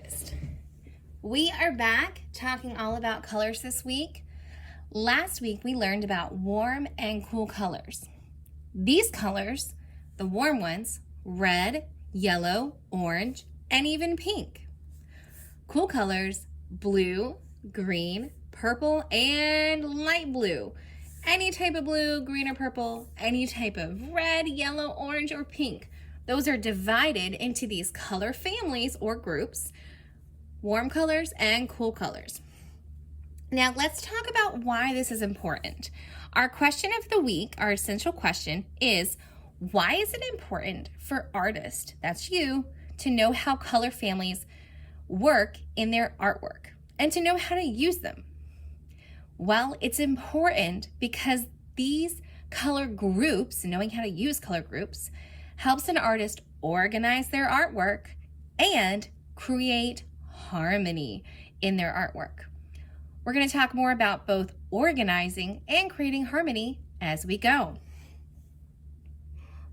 artist. We are back talking all about colors this week. Last week we learned about warm and cool colors. These colors, the warm ones, red, yellow, orange, and even pink. Cool colors, blue, green, purple, and light blue. Any type of blue, green, or purple, any type of red, yellow, orange, or pink. Those are divided into these color families or groups, warm colors and cool colors. Now let's talk about why this is important. Our question of the week, our essential question is, why is it important for artists, that's you, to know how color families work in their artwork and to know how to use them? Well, it's important because these color groups, knowing how to use color groups, helps an artist organize their artwork and create harmony in their artwork. We're going to talk more about both organizing and creating harmony as we go.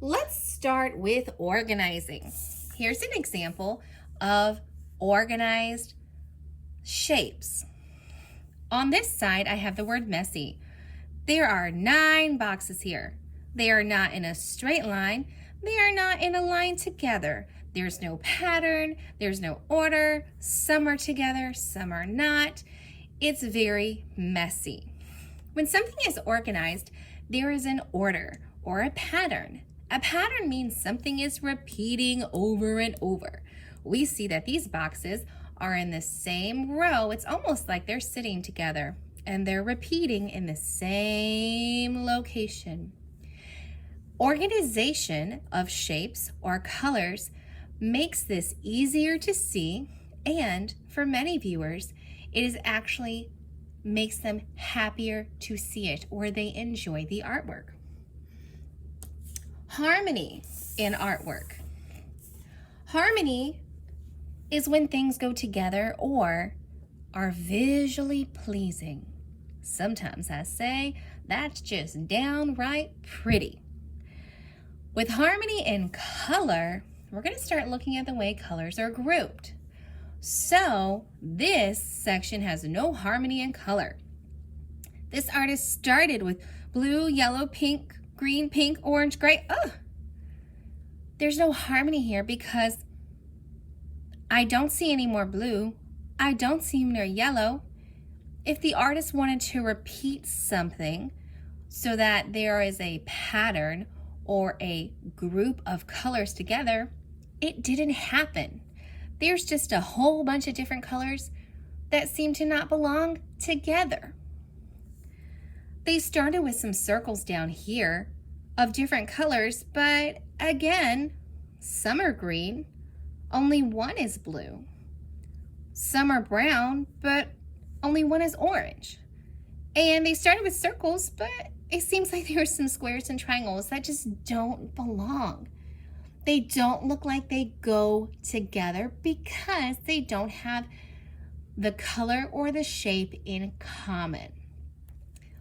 Let's start with organizing. Here's an example of organized shapes. On this side, I have the word messy. There are 9 boxes here. They are not in a straight line. They are not in a line together. There's no pattern. There's no order. Some are together, some are not. It's very messy. When something is organized, there is an order or a pattern. A pattern means something is repeating over and over. We see that these boxes are in the same row. It's almost like they're sitting together and they're repeating in the same location. Organization of shapes or colors makes this easier to see, and for many viewers, it is actually makes them happier to see it, or they enjoy the artwork. Harmony in artwork. Harmony is when things go together or are visually pleasing. Sometimes I say that's just downright pretty. With harmony in color, we're going to start looking at the way colors are grouped. So this section has no harmony in color. This artist started with blue, yellow, pink, green, pink, orange, gray. There's no harmony here because I don't see any more blue. I don't see any more yellow. If the artist wanted to repeat something so that there is a pattern or a group of colors together, it didn't happen. There's just a whole bunch of different colors that seem to not belong together. They started with some circles down here of different colors, but again, some are green, only one is blue. Some are brown, but only one is orange. And they started with circles, but it seems like there are some squares and triangles that just don't belong. They don't look like they go together because they don't have the color or the shape in common.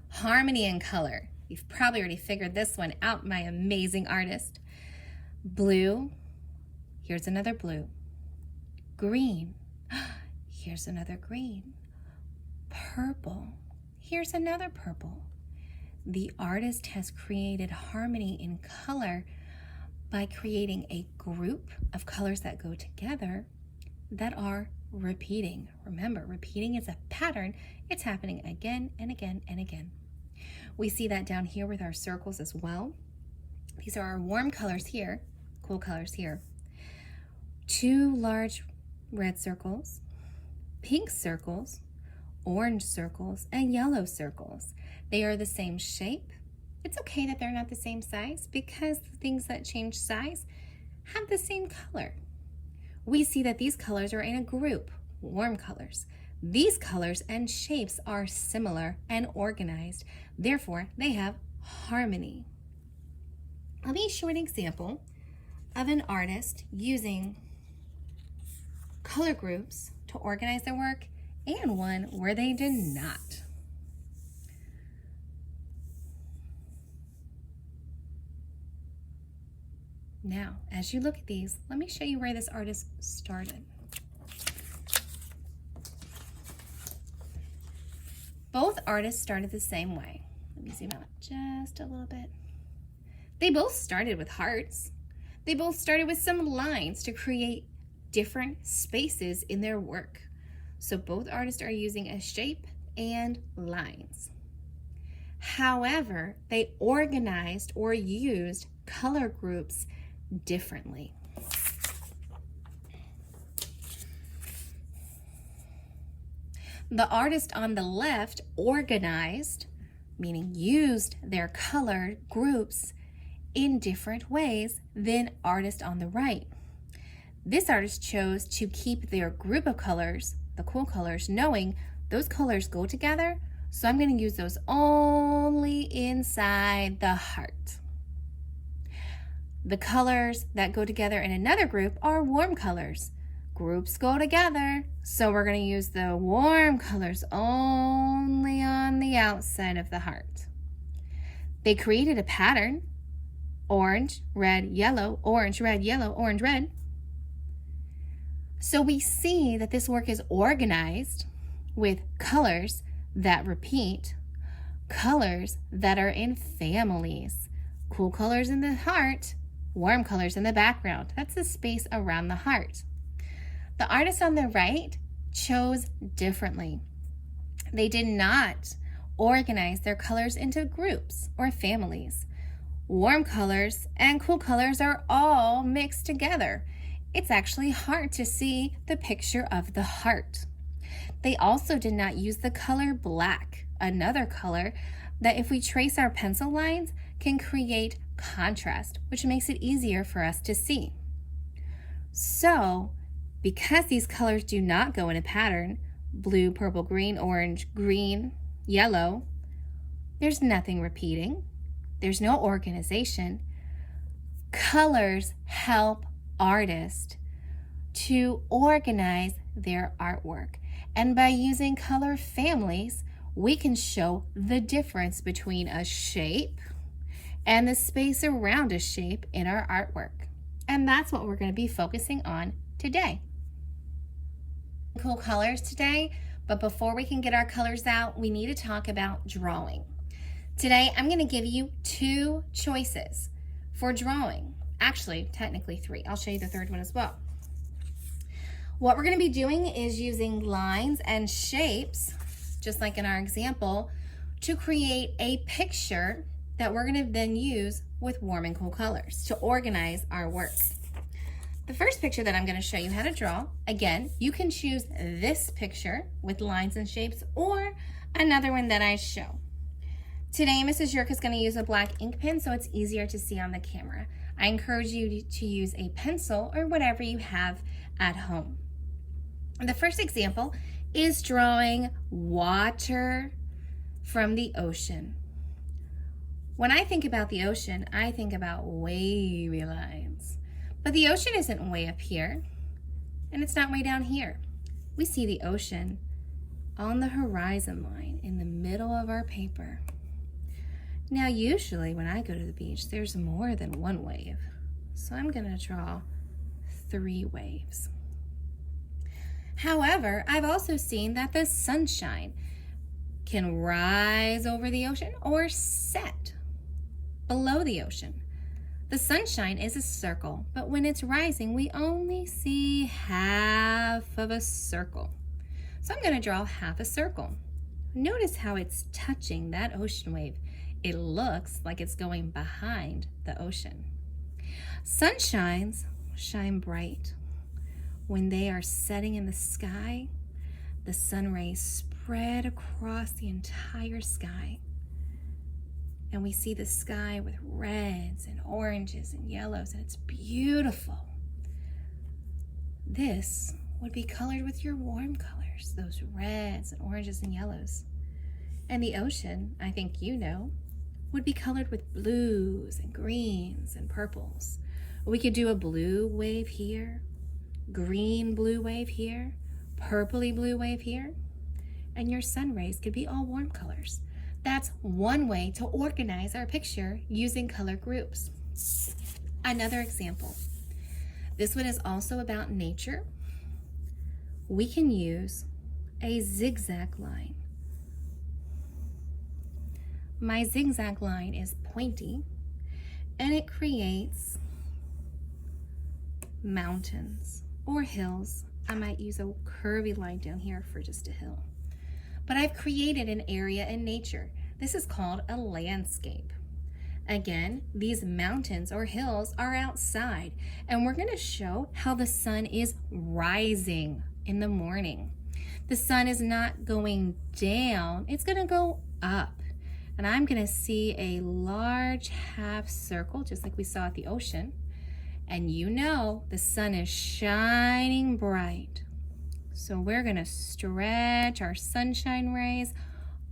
Harmony in color. You've probably already figured this one out, my amazing artist. Blue. Here's another blue. Green. Here's another green. Purple. Here's another purple. The artist has created harmony in color by creating a group of colors that go together that are repeating. Remember, repeating is a pattern. It's happening again and again and again. We see that down here with our circles as well. These are our warm colors here, cool colors here. 2 large red circles, pink circles, orange circles, and yellow circles. They are the same shape. It's okay that they're not the same size because the things that change size have the same color. We see that these colors are in a group, warm colors. These colors and shapes are similar and organized. Therefore, they have harmony. Let me show an example of an artist using color groups to organize their work and one where they did not. Now, as you look at these, let me show you where this artist started. artists started the same way. Let me zoom out just a little bit. They both started with hearts. They both started with some lines to create different spaces in their work. So both artists are using a shape and lines. However, they organized or used color groups differently. The artist on the left organized, meaning used their color groups in different ways than artist on the right. This artist chose to keep their group of colors, the cool colors, knowing those colors go together, so I'm going to use those only inside the heart. The colors that go together in another group are warm colors. Groups go together, so we're going to use the warm colors only on the outside of the heart. They created a pattern, orange, red, yellow, orange, red, yellow, orange, red. So we see that this work is organized with colors that repeat, colors that are in families. Cool colors in the heart, warm colors in the background. That's the space around the heart. The artist on the right chose differently. They did not organize their colors into groups or families. Warm colors and cool colors are all mixed together. It's actually hard to see the picture of the heart. They also did not use the color black, another color that if we trace our pencil lines can create contrast, which makes it easier for us to see. So, because these colors do not go in a pattern, blue, purple, green, orange, green, yellow, there's nothing repeating. There's no organization. Colors help artists to organize their artwork. And by using color families, we can show the difference between a shape and the space around a shape in our artwork. And that's what we're going to be focusing on today. Cool colors today, but before we can get our colors out, we need to talk about drawing. Today, I'm going to give you 2 choices for drawing. Actually, technically 3. I'll show you the third one as well. What we're going to be doing is using lines and shapes, just like in our example, to create a picture that we're going to then use with warm and cool colors to organize our work. The first picture that I'm going to show you how to draw, again, you can choose this picture with lines and shapes or another one that I show. Today, Mrs. Yerk is going to use a black ink pen so it's easier to see on the camera. I encourage you to use a pencil or whatever you have at home. The first example is drawing water from the ocean. When I think about the ocean, I think about wavy lines. But the ocean isn't way up here, and it's not way down here. We see the ocean on the horizon line in the middle of our paper. Now, usually when I go to the beach, there's more than one wave. So I'm going to draw 3 waves. However, I've also seen that the sunshine can rise over the ocean or set below the ocean. The sunshine is a circle, but when it's rising, we only see half of a circle. So I'm going to draw half a circle. Notice how it's touching that ocean wave. It looks like it's going behind the ocean. Sunshines shine bright. When they are setting in the sky, the sun rays spread across the entire sky. And we see the sky with reds and oranges and yellows, and it's beautiful. This would be colored with your warm colors, those reds and oranges and yellows. And the ocean, I think you know, would be colored with blues and greens and purples. We could do a blue wave here, green blue wave here, purpley blue wave here, and your sun rays could be all warm colors. That's one way to organize our picture using color groups. Another example. This one is also about nature. We can use a zigzag line. my zigzag line is pointy and it creates mountains or hills. I might use a curvy line down here for just a hill. But I've created an area in nature. This is called a landscape. Again, these mountains or hills are outside, and we're going to show how the sun is rising in the morning. The sun is not going down, it's going to go up. And I'm going to see a large half circle, just like we saw at the ocean. And you know the sun is shining bright. So we're going to stretch our sunshine rays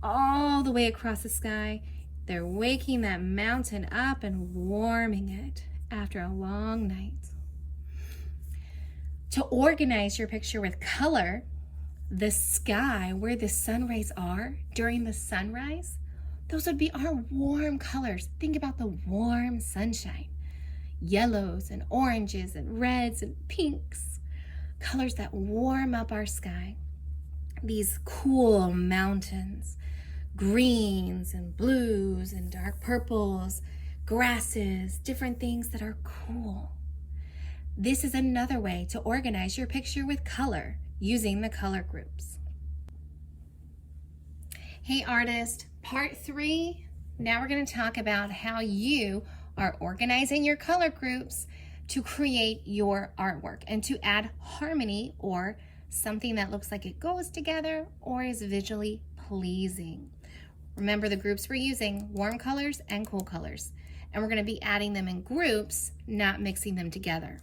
all the way across the sky. They're waking that mountain up and warming it after a long night. To organize your picture with color, the sky where the sun rays are during the sunrise, those would be our warm colors. Think about the warm sunshine. Yellows and oranges and reds and pinks, colors that warm up our sky. These cool mountains, greens and blues and dark purples, grasses, different things that are cool. This is another way to organize your picture with color using the color groups. Hey artist, part 3. Now we're going to talk about how you are organizing your color groups to create your artwork and to add harmony or something that looks like it goes together or is visually pleasing. Remember the groups we're using, warm colors and cool colors. And we're going to be adding them in groups, not mixing them together.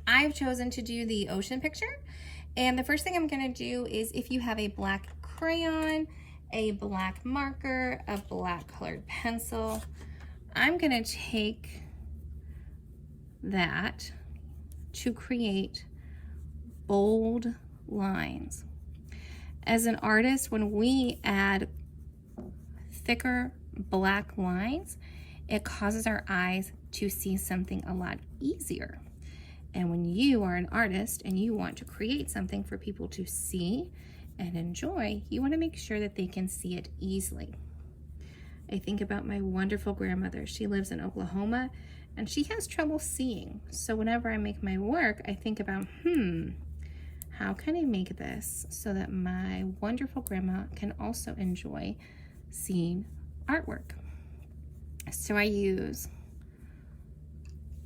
I've chosen to do the ocean picture. And the first thing I'm going to do is, if you have a black crayon, a black marker, a black colored pencil, I'm going to take that to create bold lines. As an artist, when we add thicker black lines, it causes our eyes to see something a lot easier. And when you are an artist and you want to create something for people to see and enjoy, you want to make sure that they can see it easily. I think about my wonderful grandmother. She lives in Oklahoma and she has trouble seeing. So whenever I make my work, I think about, how can I make this so that my wonderful grandma can also enjoy seeing artwork? So I use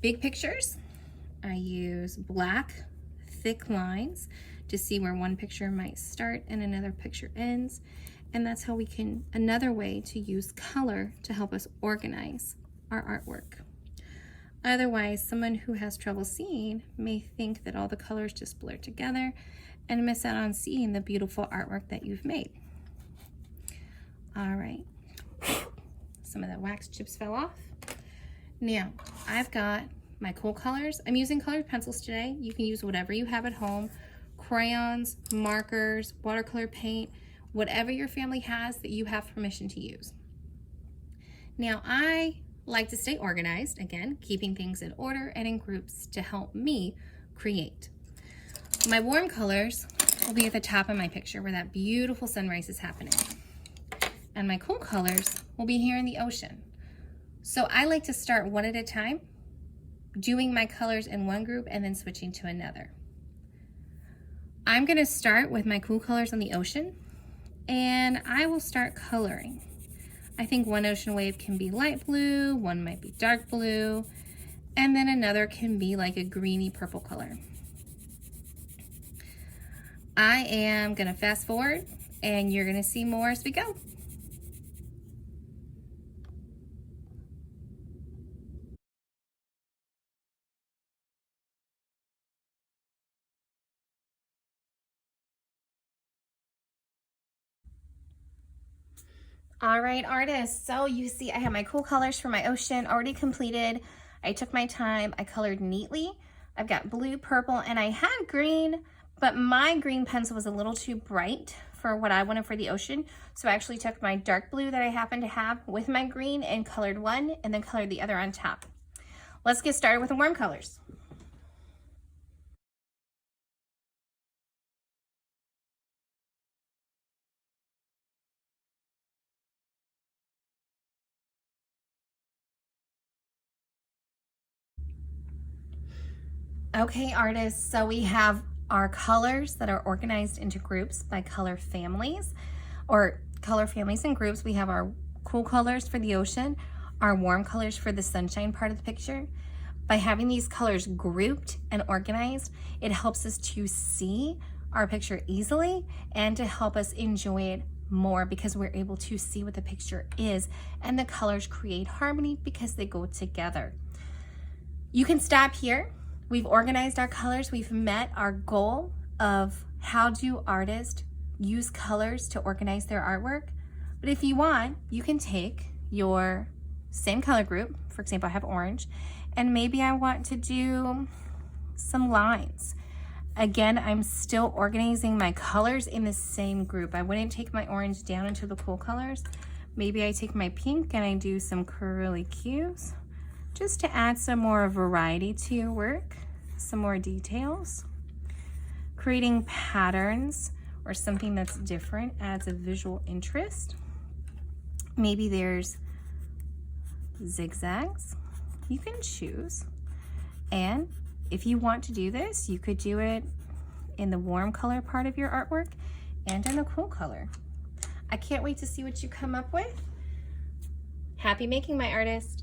big pictures. I use black, thick lines to see where one picture might start and another picture ends. And that's how we can, another way to use color to help us organize our artwork. Otherwise, someone who has trouble seeing may think that all the colors just blur together and miss out on seeing the beautiful artwork that you've made. All right, some of the wax chips fell off. Now, I've got my cool colors. I'm using colored pencils today. You can use whatever you have at home, crayons, markers, watercolor paint, whatever your family has that you have permission to use. Now, I like to stay organized, again, keeping things in order and in groups to help me create. My warm colors will be at the top of my picture where that beautiful sunrise is happening. And my cool colors will be here in the ocean. So I like to start one at a time, doing my colors in one group and then switching to another. I'm gonna start with my cool colors on the ocean, and I will start coloring. I think one ocean wave can be light blue, one might be dark blue, and then another can be like a greeny purple color. I am gonna fast forward and you're gonna see more as we go. All right, artists, so you see I have my cool colors for my ocean already completed. I took my time, I colored neatly. I've got blue, purple, and I had green, but my green pencil was a little too bright for what I wanted for the ocean. So I actually took my dark blue that I happen to have with my green and colored one and then colored the other on top. Let's get started with the warm colors. Okay, artists, so we have our colors that are organized into groups by color families, or color families and groups. We have our cool colors for the ocean, our warm colors for the sunshine part of the picture. By having these colors grouped and organized, it helps us to see our picture easily and to help us enjoy it more because we're able to see what the picture is, and the colors create harmony because they go together. You can stop here. We've organized our colors. We've met our goal of how do artists use colors to organize their artwork. But if you want, you can take your same color group. For example, I have orange, and maybe I want to do some lines. Again, I'm still organizing my colors in the same group. I wouldn't take my orange down into the cool colors. Maybe I take my pink and I do some curly cues just to add some more variety to your work, some more details. Creating patterns or something that's different adds a visual interest. Maybe there's zigzags. You can choose. And if you want to do this, you could do it in the warm color part of your artwork and in a cool color. I can't wait to see what you come up with. Happy making, my artist.